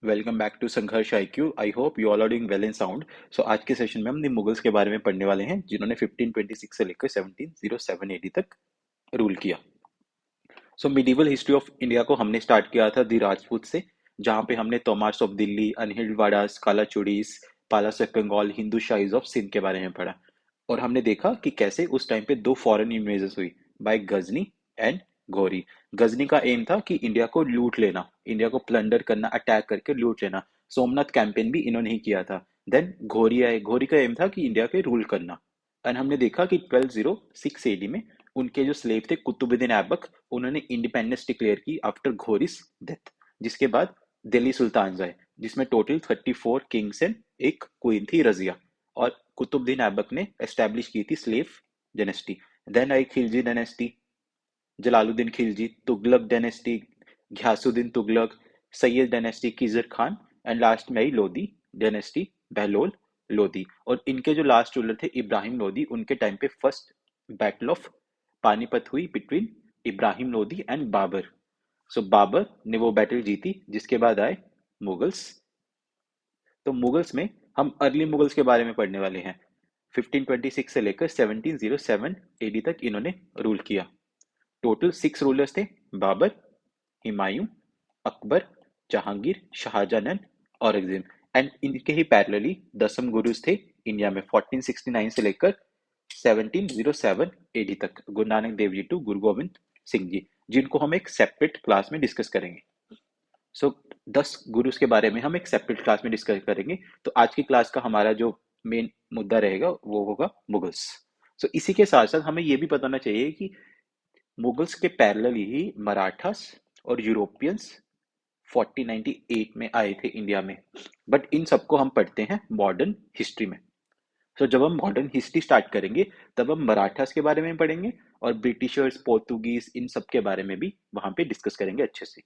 Welcome back to Sangharsh IQ. I hope you all are doing well and sound. So आज के session में हम Mughals के बारे में पढ़ने वाले हैं जिन्होंने 1526 से लेकर 1707 एडी तक रूल किया। सो मिडिवल हिस्ट्री ऑफ इंडिया को हमने स्टार्ट किया था दी राजपूत से, जहाँ पे हमने Tomars of Delhi, Anhilwadas, Kalachuris, Palas of Bengal, Hindu Shahis of Sindh के बारे में पढ़ा। और हमने देखा कि कैसे उस टाइम पे दो फॉरेन इन्वेजन्स हुई बाय गजनी एंड घोरी। गजनी का एम था कि इंडिया को लूट लेना, इंडिया को प्लंडर करना, अटैक करके लूट लेना। सोमनाथ कैंपेन भी इन्होंने ही किया था। देन घोरी आए, घोरी का एम था कि इंडिया के रूल करना। एंड हमने देखा कि 1206 एडी में उनके जो स्लेव थे कुतुबुद्दीन ऐबक, उन्होंने इंडिपेंडेंस डिक्लेयर की आफ्टर घोरीस डेथ। जिसके बाद दिल्ली सुल्तान आए, जिसमें टोटल 34 किंग्स एंड एक क्वीन थी रजिया। और कुतुबुद्दीन ऐबक ने एस्टेब्लिश की थी स्लेव डायनेस्टी। देन आई Khilji dynasty, Jalaluddin Khilji, Tughlaq dynasty, Ghiyasuddin Tughlaq, Sayyid dynasty, Khizr Khan, and last में आई लोधी डायनेस्टी, बहलोल लोधी। और इनके जो लास्ट रूलर थे इब्राहिम लोधी, उनके टाइम पे फर्स्ट बैटल ऑफ पानीपत हुई बिटवीन इब्राहिम लोधी एंड बाबर। सो बाबर ने वो बैटल जीती, जिसके बाद आए मुगल्स। तो मुगल्स में हम अर्ली मुगल्स के बारे में पढ़ने वाले हैं। 1526 से लेकर 1707 एडी तक इन्होंने रूल किया। टोटल 6 रूलर्स थे: बाबर, हुमायूं, अकबर, जहांगीर, शाहजहां एंड औरंगजेब। एंड इनके ही पैरेलली दसम गुरुज थे इंडिया में 1469 से लेकर 1707 एडी तक, गुरु नानक देव जी टू गुरु गोविंद सिंह जी, जिनको हम एक सेपरेट क्लास में डिस्कस करेंगे। सो 10 गुरुज के बारे में हम एक सेपरेट क्लास में डिस्कस करेंगे। तो आज की क्लास का हमारा जो मेन मुद्दा रहेगा वो होगा मुगल्स। सो इसी के साथ साथ हमें ये भी पता होना चाहिए कि मुगल्स के पैरेलल ही मराठास और यूरोपियंस 1498 में आए थे इंडिया में। बट इन सबको हम पढ़ते हैं मॉडर्न हिस्ट्री में। सो जब हम मॉडर्न हिस्ट्री स्टार्ट करेंगे तब हम मराठास के बारे में पढ़ेंगे और ब्रिटिशर्स, पोर्तुगीज, इन सब के बारे में भी वहां पे डिस्कस करेंगे अच्छे से।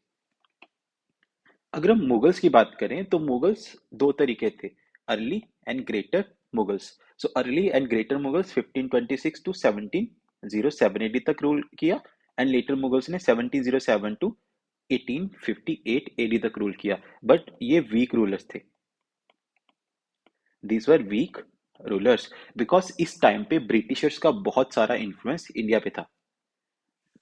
अगर हम मुगल्स की बात करें तो मुगल्स दो तरीके थे: early and greater Mughals. So early and greater Mughals 1526 to 1707 AD तक रूल किया, एंड लेटर मुगल्स ने 1707 टू 1858 एडी तक रूल किया। बट ये वीक रूलर्स थे, these were weak rulers, because इस टाइम पे ब्रिटिशर्स का बहुत सारा इन्फ्लुएंस इंडिया पे था।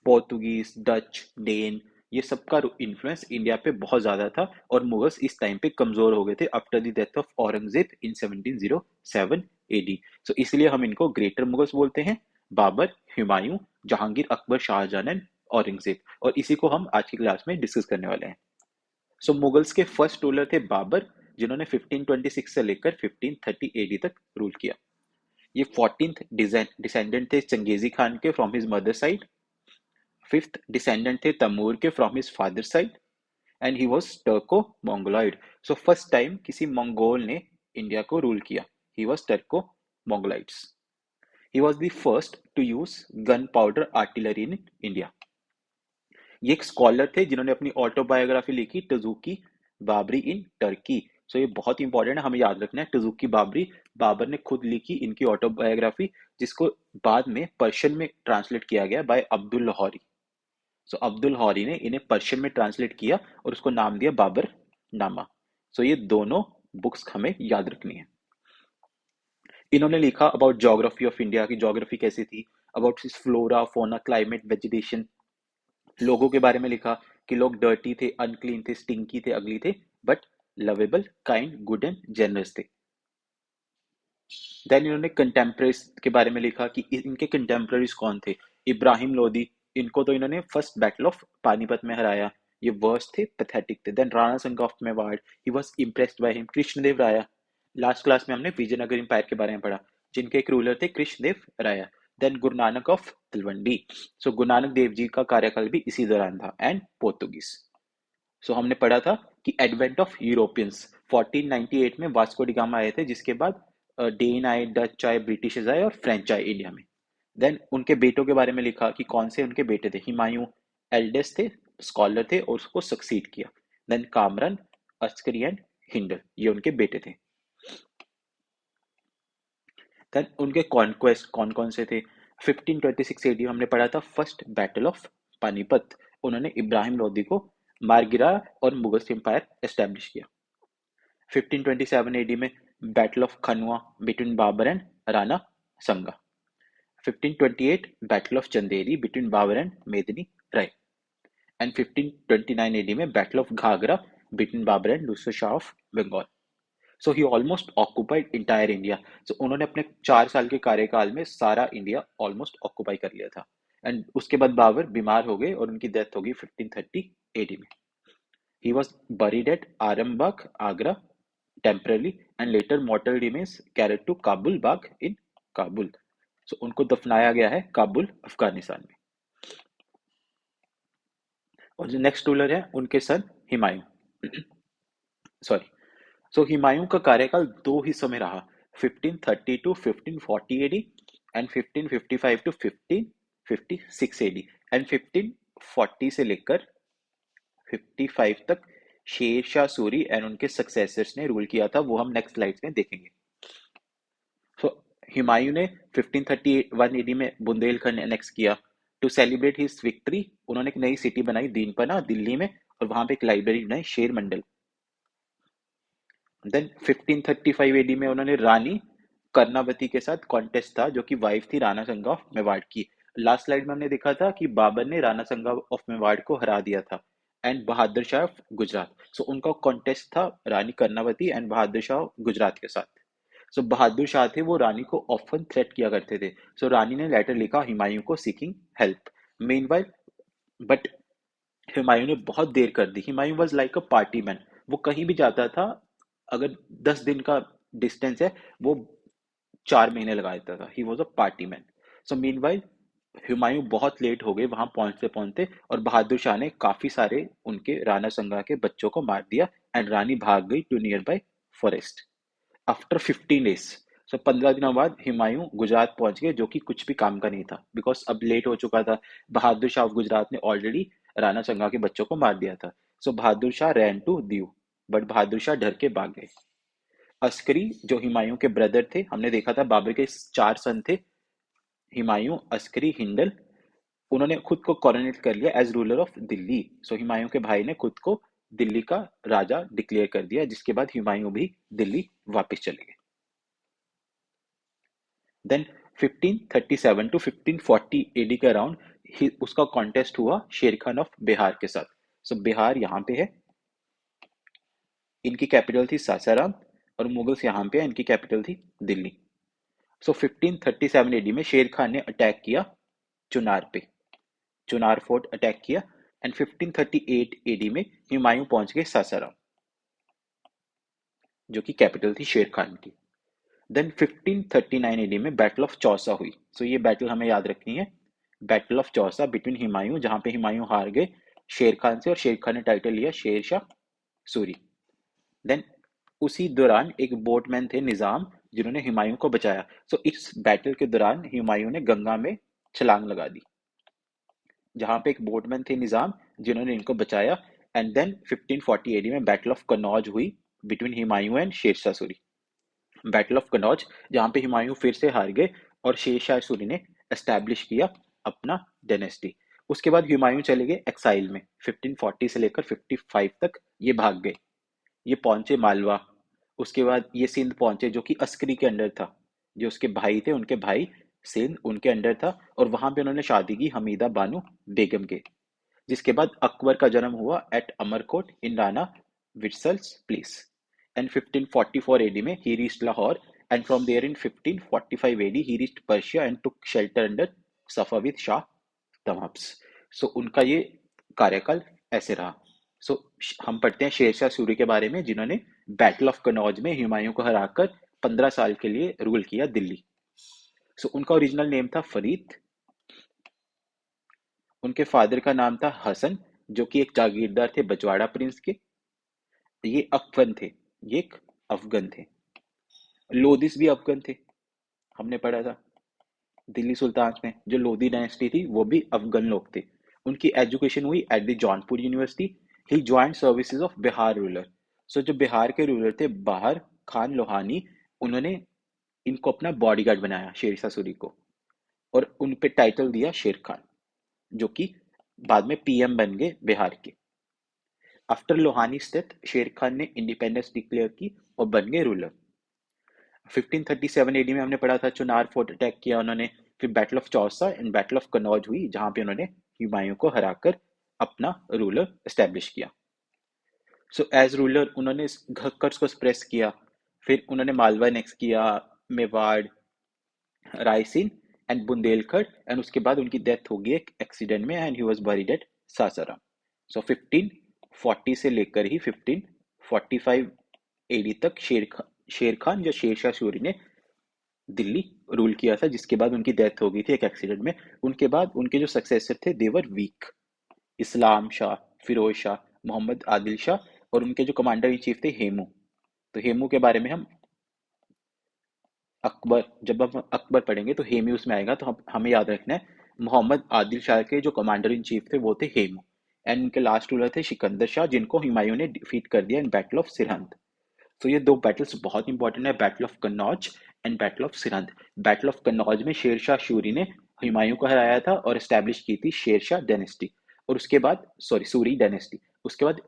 पोर्तुगीज, डच, डेन, ये सबका इन्फ्लुएंस इंडिया पे बहुत ज्यादा था। और मुगल्स इस टाइम पे कमजोर हो गए थे after the death of Aurangzeb in 1707 AD. So इसलिए हम इनको ग्रेटर मुगल्स बोलते हैं: बाबर, हुमायूं, जहांगीर, अकबर, शाहजहां एंड औरंगजेब। और इसी को हम आज की क्लास में डिस्कस करने वाले हैं। सो मुगल्स के फर्स्ट रूलर थे बाबर, जिन्होंने 1526 से लेकर 1530 एडी तक रूल किया। ये 14th डिसेंडेंट थे चंगेजी खान के from his mother side. Fifth descendant थे तैमूर के from his father side, and he was Turco Mongoloid. So first time किसी मंगोल ने इंडिया को रूल किया। He was Turco Mongoloids. He was the first to use gunpowder artillery in India. ये एक scholar थे जिन्होंने अपनी autobiography लिखी, टजुकी बाबरी इन टर्की। सो ये बहुत इंपॉर्टेंट है, हमें याद रखना है। टजुकी बाबरी, बाबर ने खुद लिखी इनकी ऑटोबायोग्राफी, जिसको बाद में पर्शियन में ट्रांसलेट किया गया बाय अब्दुल लाहौरी। सो अब्दुल हौरी ने इन्हें पर्शियन में ट्रांसलेट किया और उसको नाम दिया बाबर नामा। सो ये दोनों बुक्स हमें याद रखनी है। इन्होंने लिखा अबाउट ज्योग्राफी ऑफ इंडिया की ज्योग्राफी कैसी थी, अबाउट फ्लोरा, फोना, क्लाइमेट, वेजिटेशन। लोगों के बारे में लिखा कि लोग डर्टी थे, अनक्लीन थे, स्टिंकी थे, अगली थे, but lovable, kind, good and generous थे। देन इन्होंने कंटेम्पररीज के बारे में लिखा कि इनके कंटेम्पररीज कौन थे। इब्राहिम लोदी, इनको तो इन्होंने फर्स्ट बैटल ऑफ पानीपत में हराया। ये वर्स्ट थे, पैथेटिक थे। Then Rana Sanga of Mewar, he was impressed by him. Krishnadeva Raya, last class में हमने विजयनगर एम्पायर के बारे में पढ़ा, जिनके एक रूलर थे कृष्णदेव राया। Then Guru Nanak of Talwandi. सो गुरु नानक देव जी का कार्यकाल भी इसी दौरान था। एंड पोर्तुगीज। सो हमने पढ़ा था कि एडवेंट ऑफ यूरोपियंस 1498 में वास्को डी गामा आए थे, जिसके बाद डेन आए, डच आए, ब्रिटिश आए और फ्रेंच आए इंडिया में। देन उनके बेटों के बारे में लिखा कि कौन से उनके बेटे थे। हुमायूं एल्डेस्ट थे, स्कॉलर थे और उसको सक्सीड किया। देन कामरन, अस्करी एंड हिंडल, ये उनके बेटे थे। देन उनके कॉन्क्वेस्ट कौन कौन से थे। 1526 एडी हमने पढ़ा था फर्स्ट बैटल ऑफ पानीपत। उन्होंने इब्राहिम लोदी को मार गिरा और मुगल एम्पायर एस्टेब्लिश किया। 1527 एडी में battle of Khanwa between Babur and Rana Sanga. 1528 battle of Chanderi between Babur and Medini Rai. And 1529 AD में battle of Ghaghra between Babur and दूसरे Shah of Bengal. So he almost occupied entire India. सो उन्होंने अपने 4 साल के कार्यकाल में सारा इंडिया ऑलमोस्ट ऑक्युपाई कर लिया था। एंड उसके बाद बाबर बीमार हो गए और उनकी डेथ हो गई 1530 एडी में। He was buried at Arambagh Agra temporarily and later mortal remains carried to Kabul Bagh in Kabul. So उनको दफनाया गया है काबुल अफगानिस्तान में। और जो नेक्स्ट रूलर है उनके son Humayun. Sorry. So Humayun का कार्यकाल दो हिस्सों में रहा, 1530 to 1540 AD and 1555 to 1556 AD. And 1540 से लेकर 55 तक शेर शाह सूरी एंड उनके सक्सेसर्स ने रूल किया था, वो हम नेक्स्ट स्लाइड्स में देखेंगे। सो हुमायूं ने 1531 एडी में बुंदेलखंड एनेक्स किया। टू सेलिब्रेट हिज विक्ट्री उन्होंने एक नई सिटी बनाई दीनपना दिल्ली में, और वहां पे एक लाइब्रेरी बनाई शेर मंडल। देन 1535 एडी में उन्होंने रानी कर्णावती के साथ कॉन्टेस्ट था, जो कि वाइफ थी राणा संगा ऑफ मेवाड़ की। लास्ट स्लाइड में हमने देखा था कि बाबर ने राणा संगा ऑफ मेवाड़ को हरा दिया था and Bahadur Shah of Gujarat. So उनका कॉन्टेस्ट था रानी कर्णावती एंड बहादुर शाह ऑफ गुजरात के साथ। सो बहादुर शाह थे वो रानी को ऑफन थ्रेट किया करते थे। सो रानी ने लेटर लिखा हुमायूं को seeking help. Meanwhile but Humayun ने बहुत देर कर दी। Humayun was like a party man. वो कहीं भी जाता था, अगर 10 दिन का डिस्टेंस है वो 4 महीने लगा देता था। He was a party man. So meanwhile Humayun बहुत लेट हो गए वहां पहुंचते पहुंचते, और बहादुर शाह ने काफी सारे उनके राणा संगा के बच्चों को मार दिया एंड रानी भाग गई to near by forest after 15 days. So 15 दिनों बाद हुमायूं गुजरात पहुंच गए, जो कि कुछ भी काम का नहीं था बिकॉज अब लेट हो चुका था। बहादुर शाह ऑफ गुजरात ने ऑलरेडी राणा संगा के बच्चों को मार दिया था। So Bahadur Shah ran to Diu, but Bahadur Shah डर के भाग गए। अस्करी जो हुमायूं के ब्रदर थे, हमने देखा था बाबर के 4 सन थे, हुमायूं, अस्करी, हिंदल। उन्होंने खुद को कॉरोनेट कर लिया एज रूलर ऑफ दिल्ली। सो हुमायूं के भाई ने खुद को दिल्ली का राजा डिक्लेयर कर दिया, जिसके बाद हुमायूं भी दिल्ली वापस चले गए। देन 1537 टू 1540 एडी के अराउंड उसका कॉन्टेस्ट हुआ शेर खान ऑफ बिहार के साथ। सो बिहार यहाँ पे है, इनकी कैपिटल थी सासाराम, और मुगल्स यहाँ पे है, इनकी कैपिटल थी दिल्ली। सो 1537 एडी में शेर खान ने अटैक किया चुनार पे, चुनार फोर्ट अटैक किया। एंड 1538 एडी में हुमायूं पहुंच गए सासाराम, जो कि कैपिटल थी शेर खान की। देन 1539 एडी में बैटल ऑफ चौसा हुई। सो ये बैटल हमें याद रखनी है, battle of Chausa between Humayun, जहां पे हुमायूं हार गए शेर खान से, और शेर खान ने टाइटल लिया शेर शाह सूरी। देन उसी दौरान एक बोटमैन थे निजाम, जिन्होंने हुमायूं को बचाया। सो इस बैटल के दौरान हुमायूं ने गंगा में छलांग लगा दी, जहां पे एक बोटमैन थे निजाम, जिन्होंने इनको बचाया। एंड देन 1540 एडी में बैटल ऑफ कनौज हुई between Humayun and Sher Shah Suri. Battle of Kannauj, जहां पे हुमायूं फिर से हार गए और शेरशाह सूरी ने एस्टैब्लिश किया अपना डायनेस्टी। उसके बाद हुमायूं चले गए एक्साइल में, 1540 से लेकर 55 तक ये भाग गए। ये पहुंचे मालवा, उसके बाद ये सिंध पहुंचे, जो कि अस्करी के अंडर था। जो उसके भाई थे, उनके भाई सिंध उनके अंडर था, और वहां पे उन्होंने शादी की हमीदा बानो बेगम के। जिसके बाद अकबर का जन्म हुआ at Amarkot in Rana Vitsal's place. And 1544 AD में he reached Lahore, and from there in 1545 AD he reached Persia and took shelter under Safavid Shah Tawab's. So उनका ये कार्यकाल ऐसे रहा। सो हम पढ़ते हैं शेरशाह सूरी के बारे में, जिन्होंने बैटल ऑफ कनौज में हुमायूं को हराकर 15 साल के लिए रूल किया दिल्ली। सो उनका ओरिजिनल नेम था फरीद। उनके फादर का नाम था हसन, जो कि एक जागीरदार थे बजवाड़ा प्रिंस के। ये अफगन थे, ये एक अफगन थे। लोदिस भी अफगन थे, हमने पढ़ा था दिल्ली सुल्तान में। जो लोधी डायनेस्टी थी वो भी अफगन लोग थे। उनकी एजुकेशन हुई at the Jaunpur university. He joined services of Bihar ruler. So जो बिहार के रूलर थे बाहर खान लोहानी, उन्होंने इनको अपना बॉडीगार्ड बनाया शेरशाह सूरी को, और उन पे टाइटल दिया शेर खान, जो कि बाद में पीएम बन गए बिहार के। आफ्टर लोहानी's डेथ शेर खान ने इंडिपेंडेंस डिक्लेयर की और बन गए रूलर। 1537 एडी में हमने पढ़ा था चुनार फोर्ट अटैक किया उन्होंने। फिर battle of Chausa and battle of Kannauj हुई जहां पे उन्होंने हुमायूं को हराकर अपना रूलर एस्टेब्लिश किया। सो एज रूलर उन्होंने घक्कर्स को सप्रेस किया। फिर उन्होंने मालवा नेक्स किया, मेवाड़, रायसीन एंड बुंदेलखंड, एंड उसके बाद उनकी डेथ हो गई एक एक्सीडेंट में and he was buried at Sasaram. So 1540 से लेकर ही 1545 एडी तक शेर खान या शेरशाह सूरी ने दिल्ली रूल किया था, जिसके बाद उनकी डेथ हो गई थी एक एक्सीडेंट में। उनके बाद उनके जो सक्सेसर थे देवर वीक, इस्लाम शाह, फिरोज शाह, मोहम्मद आदिल शाह, और उनके जो कमांडर इन चीफ थे हेमू। तो हेमू के बारे में हम अकबर, जब हम अकबर पढ़ेंगे तो हेमू उसमें आएगा, तो हमें याद रखना है मोहम्मद आदिल शाह के जो कमांडर इन चीफ थे वो थे हेमू। एंड उनके लास्ट रूलर थे सिकंदर शाह, जिनको हुमायूं ने डिफीट कर दिया इन बैटल ऑफ सिरहिंद। तो ये दो बैटल्स बहुत इंपॉर्टेंट है, battle of Kannauj and battle of Sirhind. Battle of Kannauj में शेरशाह सूरी ने हुमायूं को हराया था और एस्टैब्लिश की थी शेरशाह डायनेस्टी, और उसके बाद सूरी डायनेस्टी। उसके बाद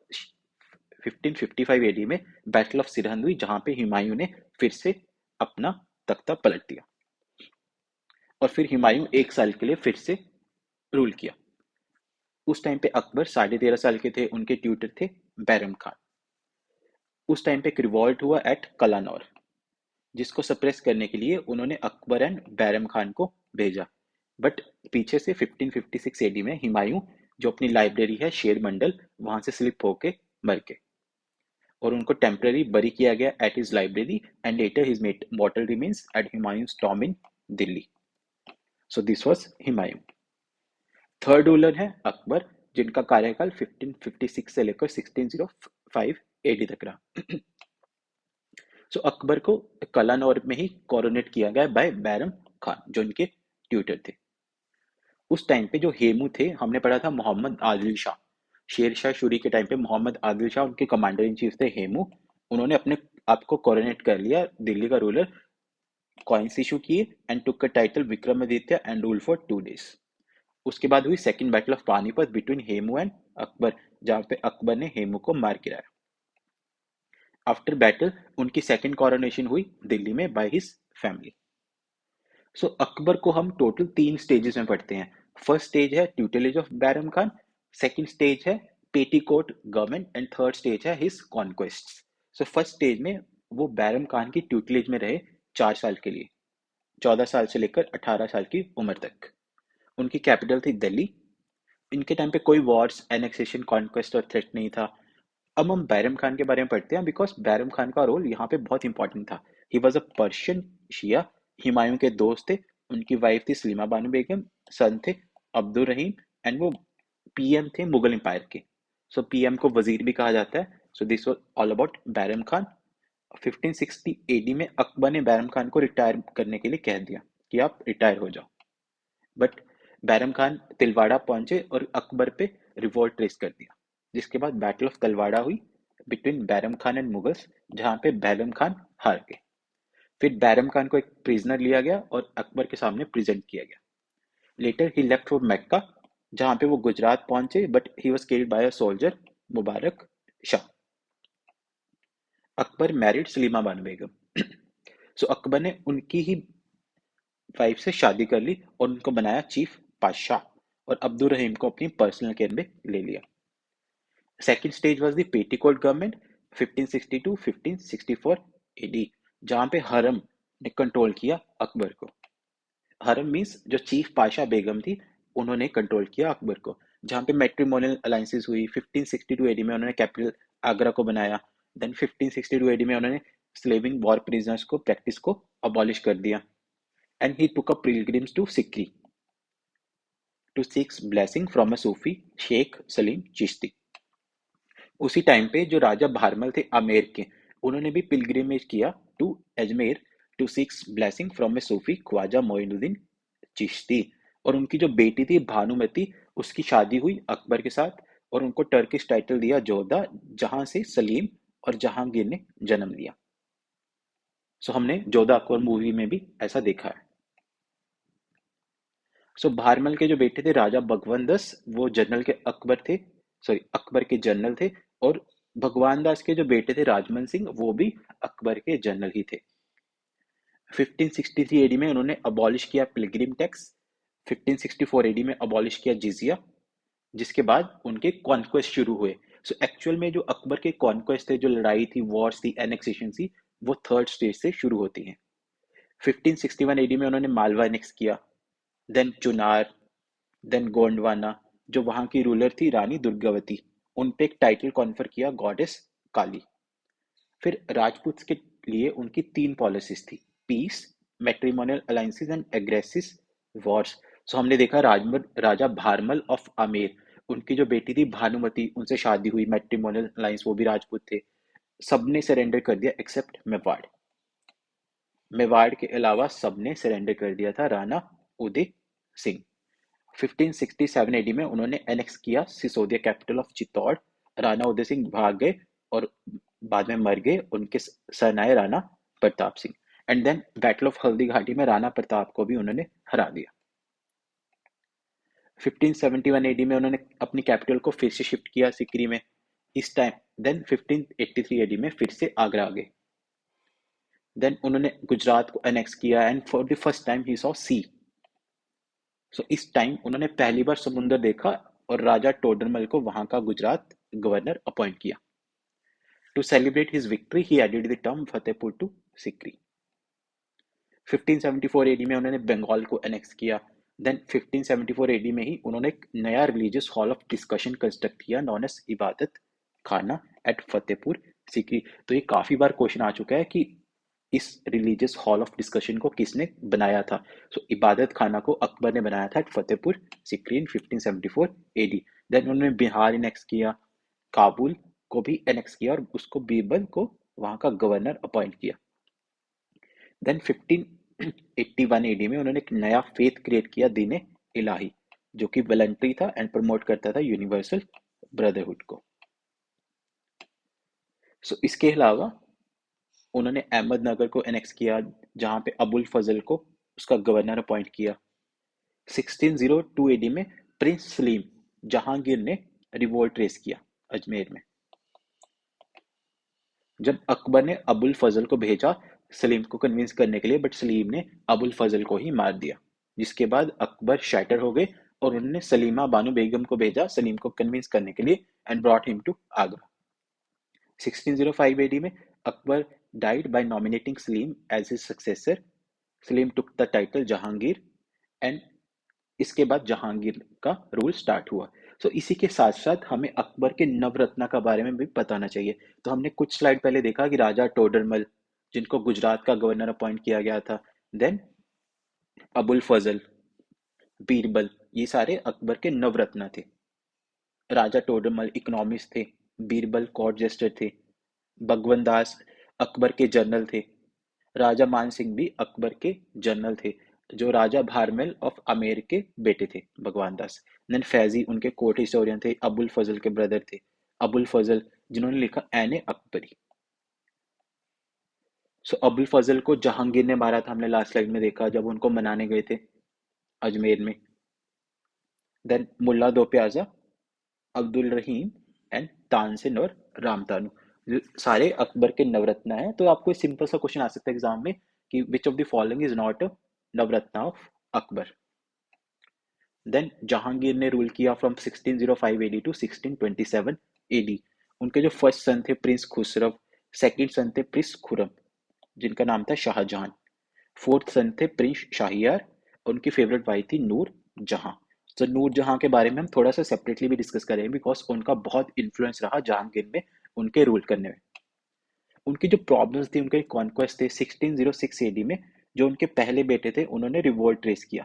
1555 एडी में बैटल ऑफ सिरहिंद हुई जहां पे हुमायूं ने फिर से अपना तख्ता पलट दिया और फिर हुमायूं एक साल के लिए फिर से रूल किया। उस टाइम पे अकबर 13.5 साल के थे, उनके ट्यूटर थे बैरम खान। उस टाइम पे एक रिवॉल्ट हुआ एट कलानौर, जिसको सप्रेस करने के लिए उन्होंने अकबर एंड बैरम खान को भेजा। बट पीछे से 1556 एडी में हुमायूं जो अपनी लाइब्रेरी है शेर मंडल वहां से स्लिप होके मर गए और उनको टेम्पररी बरी किया गया at his library and later his मॉर्टल remains at Humayun's Tom in Delhi. So this was Humayun. Third ruler है अकबर, जिनका कार्यकाल 1556 से लेकर 1605 एडी तक रहा। सो अकबर को कलानौर में ही कोरोनेट किया गया बाय बैरम खान जो इनके ट्यूटर थे। उस टाइम पे जो हेमू थे हमने पढ़ा था मोहम्मद आदिल शाह। शेर शाह सूरी के टाइम पे मोहम्मद आदिल शाह उनके कमांडर इन चीफ थे हेमू। उन्होंने अपने आप को कोरोनेट कर लिया दिल्ली का रूलर, कॉइन्स इशू किए and took the title Vikramaditya and rule for 2 days। उसके बाद हुई second battle of Panipat between Hemu and Akbar, जहां पे अकबर ने हेमू को मार गिराया। आफ्टर बैटल उनकी सेकंड कॉरोनेशन हुई दिल्ली में by his family. So Akbar को हम टोटल 3 स्टेजेस में पढ़ते हैं। फर्स्ट स्टेज है tutelage of Bairam Khan, second stage है petticoat government, and third stage है हिज कॉन्क्वेस्ट्स। सो फर्स्ट स्टेज में वो बैरम खान की ट्यूटलेज में रहे 4 साल के लिए, 14 साल से लेकर 18 साल की उम्र तक। उनकी कैपिटल थी दिल्ली। इनके टाइम पे कोई वॉर्स, एनेक्सेशन, कॉन्क्वेस्ट और थ्रेट नहीं था। अब हम बैरम खान के बारे में पढ़ते हैं बिकॉज बैरम खान का रोल यहाँ पे बहुत इंपॉर्टेंट था। ही वॉज अ पर्शियन शिया, हुमायूं के दोस्त थे। उनकी वाइफ थी सलीमा बानो बेगम, सन थे अब्दुल रहीम, एंड वो पीएम थे मुगल एम्पायर के। सो पीएम को वजीर भी कहा जाता है। So this was all about Bairam Khan. 1560 AD में अकबर ने बैरम खान को रिटायर करने के लिए कह दिया कि आप रिटायर हो जाओ, बट बैरम खान तिलवाड़ा पहुंचे और अकबर पे रिवोल्ट रेस कर दिया, जिसके बाद बैटल ऑफ तलवाड़ा हुई between Bairam Khan and Mughals, जहां पे बैरम खान हार गए। फिर बैरम खान को एक प्रिजनर लिया गया और अकबर के सामने प्रेजेंट किया गया। लेटर ही लेफ्ट फॉर मक्का, जहां पे वो गुजरात पहुंचे, but he was killed by a soldier Mubarak Shah. Akbar married Salima Bano Begum. So Akbar ने उनकी ही वाइफ से शादी कर ली और उनको बनाया चीफ पातशाह, और अब्दुल रहीम को अपनी पर्सनल केयर में ले लिया। Second stage was the petticoat government 1560 to 1564 AD, जहां पे हरम ने कंट्रोल किया अकबर को। हरम मीन्स जो चीफ पाशा बेगम थी उन्होंने कंट्रोल किया अकबर को, जहां पे मैट्रिमोनियल अलायंसेस हुई। 1562 एडी में उन्होंने कैपिटल आगरा को बनाया। देन 1562 एडी में उन्होंने स्लेविंग वॉर प्रिजनर्स को प्रैक्टिस को अबॉलिश कर दिया, and he took a pilgrims to Sikri to seek blessing from a Sufi Sheikh Salim Chishti. उसी टाइम पे जो राजा भारमल थे आमेर के, उन्होंने भी पिलग्रिमेज किया to Ajmer to seek blessing from a Sufi Khwaja Moinuddin Chishti. और उनकी जो बेटी थी भानुमति, उसकी शादी हुई अकबर के साथ और उनको टर्किश टाइटल दिया जोधा, जहां से सलीम और जहांगीर ने जन्म लिया। सो हमने जोधा अकबर मूवी में भी ऐसा देखा है। सो भारमल के जो बेटे थे राजा भगवंत दस, वो जनरल के अकबर थे, सॉरी अकबर के जनरल थे, और भगवान दास के जो बेटे थे राजमन सिंह, वो भी अकबर के जनरल ही थे। 1563 एडी में उन्होंने अबॉलिश किया पिलग्रिम टैक्स। 1564 एडी में अबॉलिश किया जिजिया, जिसके बाद उनके कॉन्क्वेस्ट शुरू हुए। सो एक्चुअल में जो अकबर के कॉन्क्वेस्ट थे, जो लड़ाई थी, वॉर्स थी, एनेक्सेशन थी, वो थर्ड स्टेज से शुरू होती हैं। 1561 एडी में उन्होंने मालवा एनेक्स किया, देन चुनार, देन गोंडवाना, जो वहां की रूलर थी रानी दुर्गावती, उन पे एक टाइटल कॉन्फर किया गॉडेस काली। फिर राजपूत के लिए उनकी तीन पॉलिसीज थी, peace, matrimonial alliances and aggressive wars. So हमने देखा राजा भारमल ऑफ आमेर, उनकी जो बेटी थी भानुमति, उनसे शादी हुई, मैट्रिमोनियल अलायंस, वो भी राजपूत थे। सबने सरेंडर कर दिया एक्सेप्ट मेवाड़। मेवाड़ के अलावा सबने सरेंडर कर दिया था राणा उदय सिंह। 1567 एडी में उन्होंने एनेक्स किया सिसोदिया, कैपिटल ऑफ चित्तौड़। राणा उदय सिंह भाग गए और बाद में मर गए, उनके सन आए Rana Pratap Singh. And then battle of Haldi Ghati में राणा प्रताप को भी उन्होंने हरा दिया। 1571 एडी में उन्होंने अपनी कैपिटल को फिर से शिफ्ट किया सिकरी में, इस टाइम। देन 1583 एडी में फिर से आगरा आ गए। देन उन्होंने गुजरात को एनेक्स किया and for the first time he saw sea. So इस टाइम उन्होंने पहली बार समुद्र देखा और राजा टोडरमल को वहां का गुजरात गवर्नर अपॉइंट किया। To celebrate his victory he added the term Fatehpur to Sikri. 1574 AD में उन्होंने बंगाल को एनेक्स किया। देन 1574 एडी में ही उन्होंने एक नया religious hall of discussion construct किया, नॉन एज इबादत खाना एट फतेहपुर सिकरी। तो ये काफी बार क्वेश्चन आ चुका है कि इस रिलीजियस हॉल ऑफ डिस्कशन को किसने बनाया था। सो इबादत खाना को अकबर ने बनाया था एट फतेहपुर सिकरी इन 1574 एडी। देन उन्होंने बिहार एनेक्स किया, काबुल को भी एनेक्स किया और उसको बीरबल को वहां का गवर्नर अपॉइंट किया। देन 1581 एडी में उन्होंने एक नया फेथ क्रिएट किया, दीन इलाही, जो कि वॉलंटरी था एंड प्रमोट करता था यूनिवर्सल ब्रदरहुड को। सो इसके अलावा उन्होंने अहमदनगर को एनेक्स किया, जहां पे अबुल फजल को उसका गवर्नर अपॉइंट किया। 1602 एडी में प्रिंस सलीम जहांगीर ने रिवोल्ट रेस किया अजमेर में। जब अकबर ने अबुल फजल को भेजा सलीम को कन्विंस करने के लिए, बट सलीम ने अबुल फजल को ही मार दिया, जिसके बाद अकबर शैटर हो गए और उन्होंने सलीमा बानो बेगम को भेजा सलीम को कन्विंस करने के लिए and brought him to Agra. 1605 AD में Akbar died by nominating Salim as his successor. Salim took the title Jahangir and इसके बाद जहांगीर का रूल स्टार्ट हुआ। सो इसी के साथ साथ हमें अकबर के नवरत्ना का बारे में भी बताना चाहिए। तो हमने कुछ स्लाइड पहले देखा कि राजा टोडरमल, जिनको गुजरात का गवर्नर अपॉइंट किया गया था, देन अबुल फजल, बीरबल, ये सारे अकबर के नवरत्ना थे। राजा टोडरमल इकोनॉमिस्ट थे, बीरबल कोर्ट जेस्टर थे, भगवन दास अकबर के जनरल थे, राजा मान सिंह भी अकबर के जनरल थे, जो राजा भारमेल ऑफ आमेर के बेटे थे भगवान दास। देन फैजी उनके कोर्ट हिस्टोरियन थे, अबुल फजल के ब्रदर थे, अबुल फजल जिन्होंने लिखा एन अकबरी। सो अबुल फजल को जहांगीर ने मारा था, हमने लास्ट स्लाइड में देखा जब उनको मनाने गए थे अजमेर में। देन मुल्ला दो प्याजा, अब्दुल रहीम एंड तानसेन और रामतानु सारे अकबर के नवरत्न हैं। तो आपको सिंपल सा क्वेश्चन आ सकता है एग्जाम में कि which of the following is not a Navratna of Akbar. Then Jahangir ने रूल किया फ्रॉम 1605 एडी टू 1627 एडी। उनके जो फर्स्ट सन थे प्रिंस खुसरव, सेकंड सन थे प्रिंस खुरम जिनका नाम था शाहजहां, फोर्थ सन थे प्रिंस शाहियार, उनकी फेवरेट वाइफ थी नूर जहां। तो नूर जहां के बारे में हम थोड़ा सा सेपरेटली भी डिस्कस करेंगे बिकॉज उनका बहुत इन्फ्लुएंस रहा जहांगीर में उनके रूल करने में। उनकी जो प्रॉब्लम्स थी, उनके कॉन्क्वेस्ट थे 1606 एडी में, जो उनके पहले बेटे थे उन्होंने रिवोल्ट रेस किया,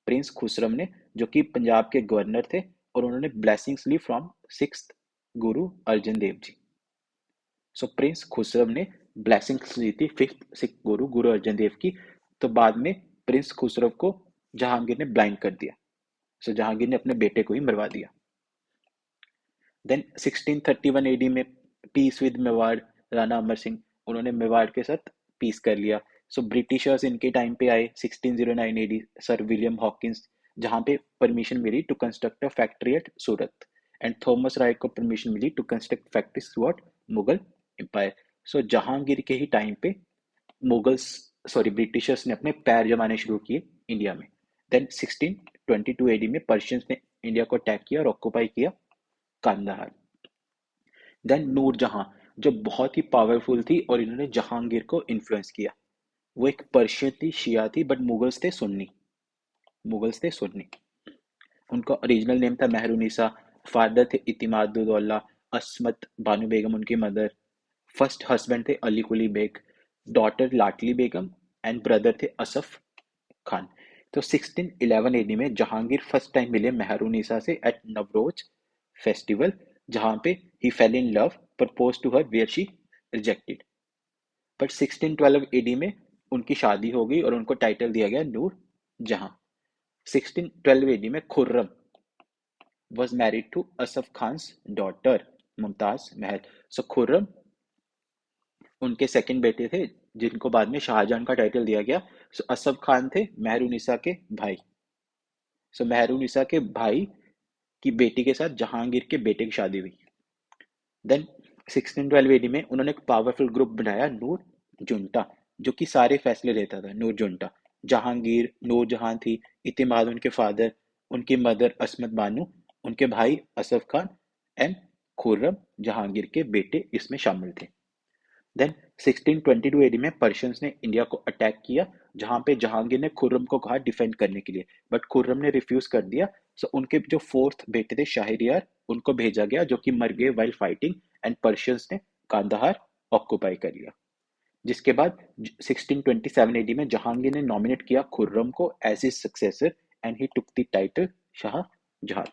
प्रिंस खुसरम ने, जो कि पंजाब के गवर्नर थे, और उन्होंने blessings Lee from sixth Guru Arjan Dev ji. So Prince खुसरम ने ब्लेसिंग्स ली थी फिफ्थ सिख गुरु गुरु अर्जन देव की। तो बाद में प्रिंस खुसरव को जहांगीर ने ब्लाइंड कर दिया। सो जहांगीर ने अपने बेटे को ही मरवा दिया। देन 1631 एडी में पीस विद मेवाड़, राणा अमर सिंह, उन्होंने मेवाड़ के साथ पीस कर लिया। सो ब्रिटिशर्स इनके टाइम पे आए 1609 एडी, सर विलियम हॉकिंस, जहां पे परमिशन मिली to construct a factory at Surat. And Thomas Roe को परमिशन मिली to construct factories throughout Mughal empire. So Jahangir के ही टाइम पे मुगल्स सॉरी ब्रिटिशर्स ने अपने पैर जमाने शुरू किए इंडिया में। देन 1622 एडी में पर्शियंस ने इंडिया को अटैक किया और ऑक्यूपाई किया कांधार। देन नूरजहां जो बहुत ही पावरफुल थी और इन्होंने जहांगीर को इन्फ्लुएंस किया। वो एक पर्शियन थी, शिया थी, बट मुगल्स थे सुन्नी। उनका ओरिजिनल नेम था मेहरुनिसा। फादर थे इतिमादुद्दौला, अस्मत बानु बेगम उनकी मदर। फर्स्ट हस्बैंड थे Ali Quli Beg, daughter Ladli Begum and brother थे असफ खान। तो 1611 एडी में जहांगीर फर्स्ट टाइम मिले मेहरुनिसा से एट नवरोज फेस्टिवल, जहां पे he fell in love, propose to her where she rejected. But 1612 AD में उनकी शादी हो गई और उनको टाइटल दिया गया नूर जहां। 1612 एडी में Khurram was married to Asaf Khan's daughter Mumtaz Mahal. सो खुर्रम उनके सेकंड बेटे थे जिनको बाद में शाहजहां का टाइटल दिया गया। सो असफ खान थे मेहरुनिसा के भाई। सो मेहरुनिसा के भाई की बेटी के साथ जहांगीर के बेटे की शादी हुई। देन 1612 एडी में उन्होंने एक पावरफुल ग्रुप बनाया नूर जुंटा, जो कि सारे फैसले लेता था। नूर जुंटा जहांगीर, नूर जहां थी, इतिमाद उनके फादर, उनकी मदर असमत बानो, उनके भाई असफ खान एंड खुर्रम जहांगीर के बेटे इसमें शामिल थे। देन 1622 एडी में पर्शियंस ने इंडिया को अटैक किया, जहां पे जहांगीर ने खुर्रम को कहा डिफेंड करने के लिए, बट खुर्रम ने रिफ्यूज कर दिया। सो उनके जो फोर्थ बेटे थे शाहरियार, उनको भेजा गया जो कि मर गए वाइल फाइटिंग, एंड पर्शियंस ने कांदाहार ऑक्युपाई कर लिया। जिसके बाद 1627 एडी में जहांगीर ने नॉमिनेट किया खुर्रम को as his successor and he took the title Shah Jahan.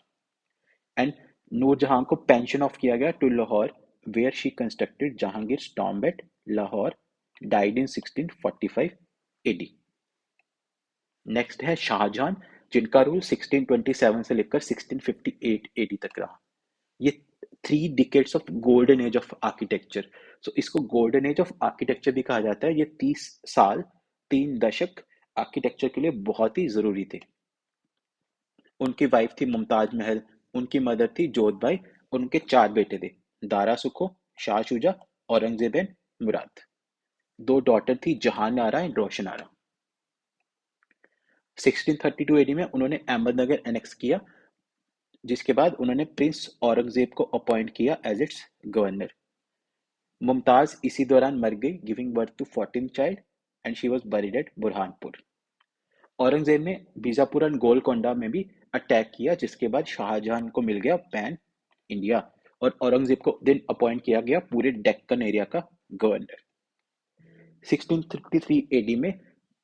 And Nur Jahan को पेंशन ऑफ किया गया to Lahore where she constructed Jahangir tomb at Lahore, died in 1645 AD. Next है शाहजहां, जिनका रूल 1627 से लेकर 1658 एडी तक रहा। ये 3 decades of golden age of architecture. So इसको गोल्डन एज ऑफ आर्किटेक्चर भी कहा जाता है। ये 30 साल, 3 दशक आर्किटेक्चर के लिए बहुत ही जरूरी थे। उनकी वाइफ थी मुमताज महल, उनकी मदर थी जोधबाई, और उनके 4 बेटे थे दारा सुखो, Shah Shuja, Aurangzeb and Murad. 2 daughter थी जहान आरा एंड रोशन आरा। 1632 एडी में उन्होंने अहमदनगर एनेक्स किया, जिसके बाद उन्होंने प्रिंस औरंगजेब को अपॉइंट किया एज इट्स गवर्नर। मुमताज इसी दौरान मर गई, giving birth to 14 child, and she was buried at Burhanpur. Aurangzeb ने बीजापुर एंड गोलकोंडा में भी अटैक किया, जिसके बाद शाहजहां को मिल गया पैन इंडिया, और औरंगजेब को दिन अपॉइंट किया गया पूरे डेक्कन एरिया का गवर्नर। 1633 एडी में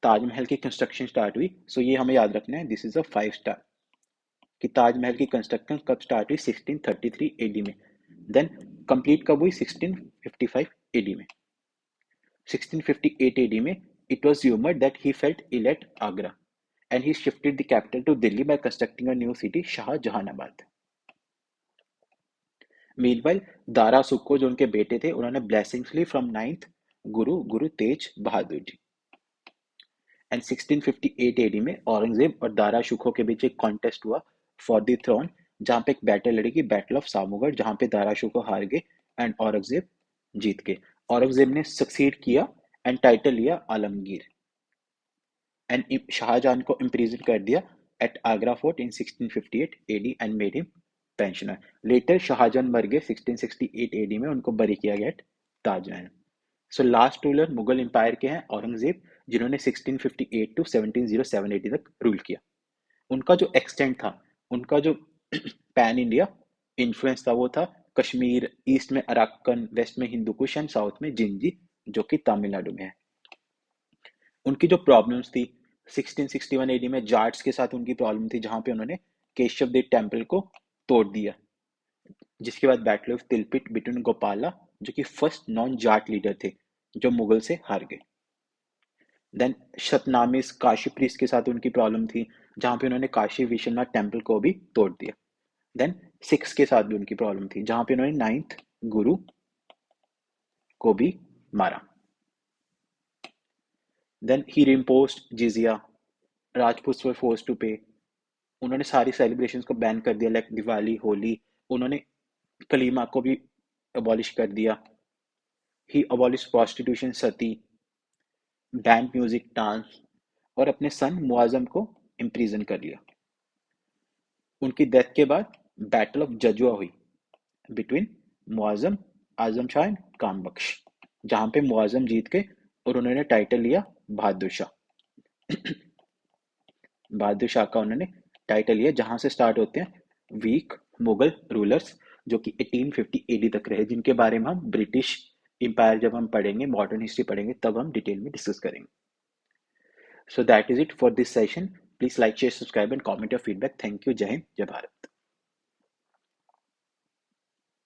ताजमहल की कंस्ट्रक्शन स्टार्ट हुई। सो ये हमें याद रखना है, दिस इज अ 5 स्टार कि ताजमहल की कंस्ट्रक्शन कब स्टार्ट हुई, 1633 एडी में। देन कंप्लीट कब हुई, 1655 एडी में। 1658 एडी में it was rumored that he felt ill at Agra and he shifted the capital to Delhi by constructing a new city, Shah Jahanabad. Meanwhile, Dara सुक्को जो उनके बेटे थे, उन्होंने blessings Lee from 9th Guru Tej Bahadur ji. And 1658 AD में औरंगजेब और दारा सुखो के बीच एक कॉन्टेस्ट हुआ फॉर द थ्रोन, जहां पे एक बैटल लड़ी, बैटल ऑफ सामूगढ़, जहां पे दारा सुखो हार गए एंड औरंगजेब जीत गए। औरंगजेब ने सक्सीड किया एंड टाइटल लिया आलमगीर, एंड शाहजहां को इम्प्रिजन कर दिया at Agra fort in 1658 AD and made him pensioner. Later Shah Jahan मर गए 1668 एडी में, उनको बरी किया गया at Taj Mahal. So last ruler Mughal empire के हैं औरंगजेब, जिन्होंने 1658 टू 1707 एडी तक रूल किया। उनका जो एक्सटेंट था, उनका जो पैन इंडिया इन्फ्लुएंस था, वो था कश्मीर, ईस्ट में अराक्कन, वेस्ट में हिंदू कुश एंड साउथ में जिंजी, जो कि तमिलनाडु में है। उनकी जो प्रॉब्लम्स थी, 1661 एडी में जाट्स के साथ उनकी प्रॉब्लम थी, जहां पे उन्होंने केशव देव टेम्पल को तोड़ दिया। जिसके बाद बैटल ऑफ तिलपिट बिटवीन गोपाला, जो कि फर्स्ट नॉन जाट लीडर थे, जो मुगल से हार गए। देन शतनामीज काशी प्रीस्ट के साथ उनकी प्रॉब्लम थी, जहां पे उन्होंने काशी विश्वनाथ टेम्पल को भी तोड़ दिया। देन सिक्स के साथ भी उनकी प्रॉब्लम थी, जहां पे उन्होंने 9th गुरु को भी मारा। Then he imposed jizya, Rajput were force to pay. उन्होंने सारी सेलिब्रेशंस को बैन कर दिया, लाइक दिवाली, होली, उन्होंने कलीमा को भी अबॉलिश कर दिया। ही अबॉलिश प्रोस्टिट्यूशन, सती, बैंड म्यूजिक, डांस, और अपने सन मुआजम को इम्प्रिजन कर लिया। उनकी डेथ के बाद बैटल ऑफ जजुआ हुई between Muazzam, Azam Shah and काम बख्श, जहां पे मुआजम जीत के और उन्होंने टाइटल लिया बहादुर शाह। बहादुर शाह का उन्होंने टाइटल लिया, जहां से स्टार्ट होते हैं वीक मुगल रूलर्स जो कि 1850 एडी तक रहे, जिनके बारे में हम ब्रिटिश एम्पायर जब हम पढ़ेंगे, मॉडर्न हिस्ट्री पढ़ेंगे, तब हम डिटेल में डिस्कस करेंगे। So that is it for this session. Please like, share, subscribe and comment your feedback. Thank you. Jai Hind, Jai Bharat.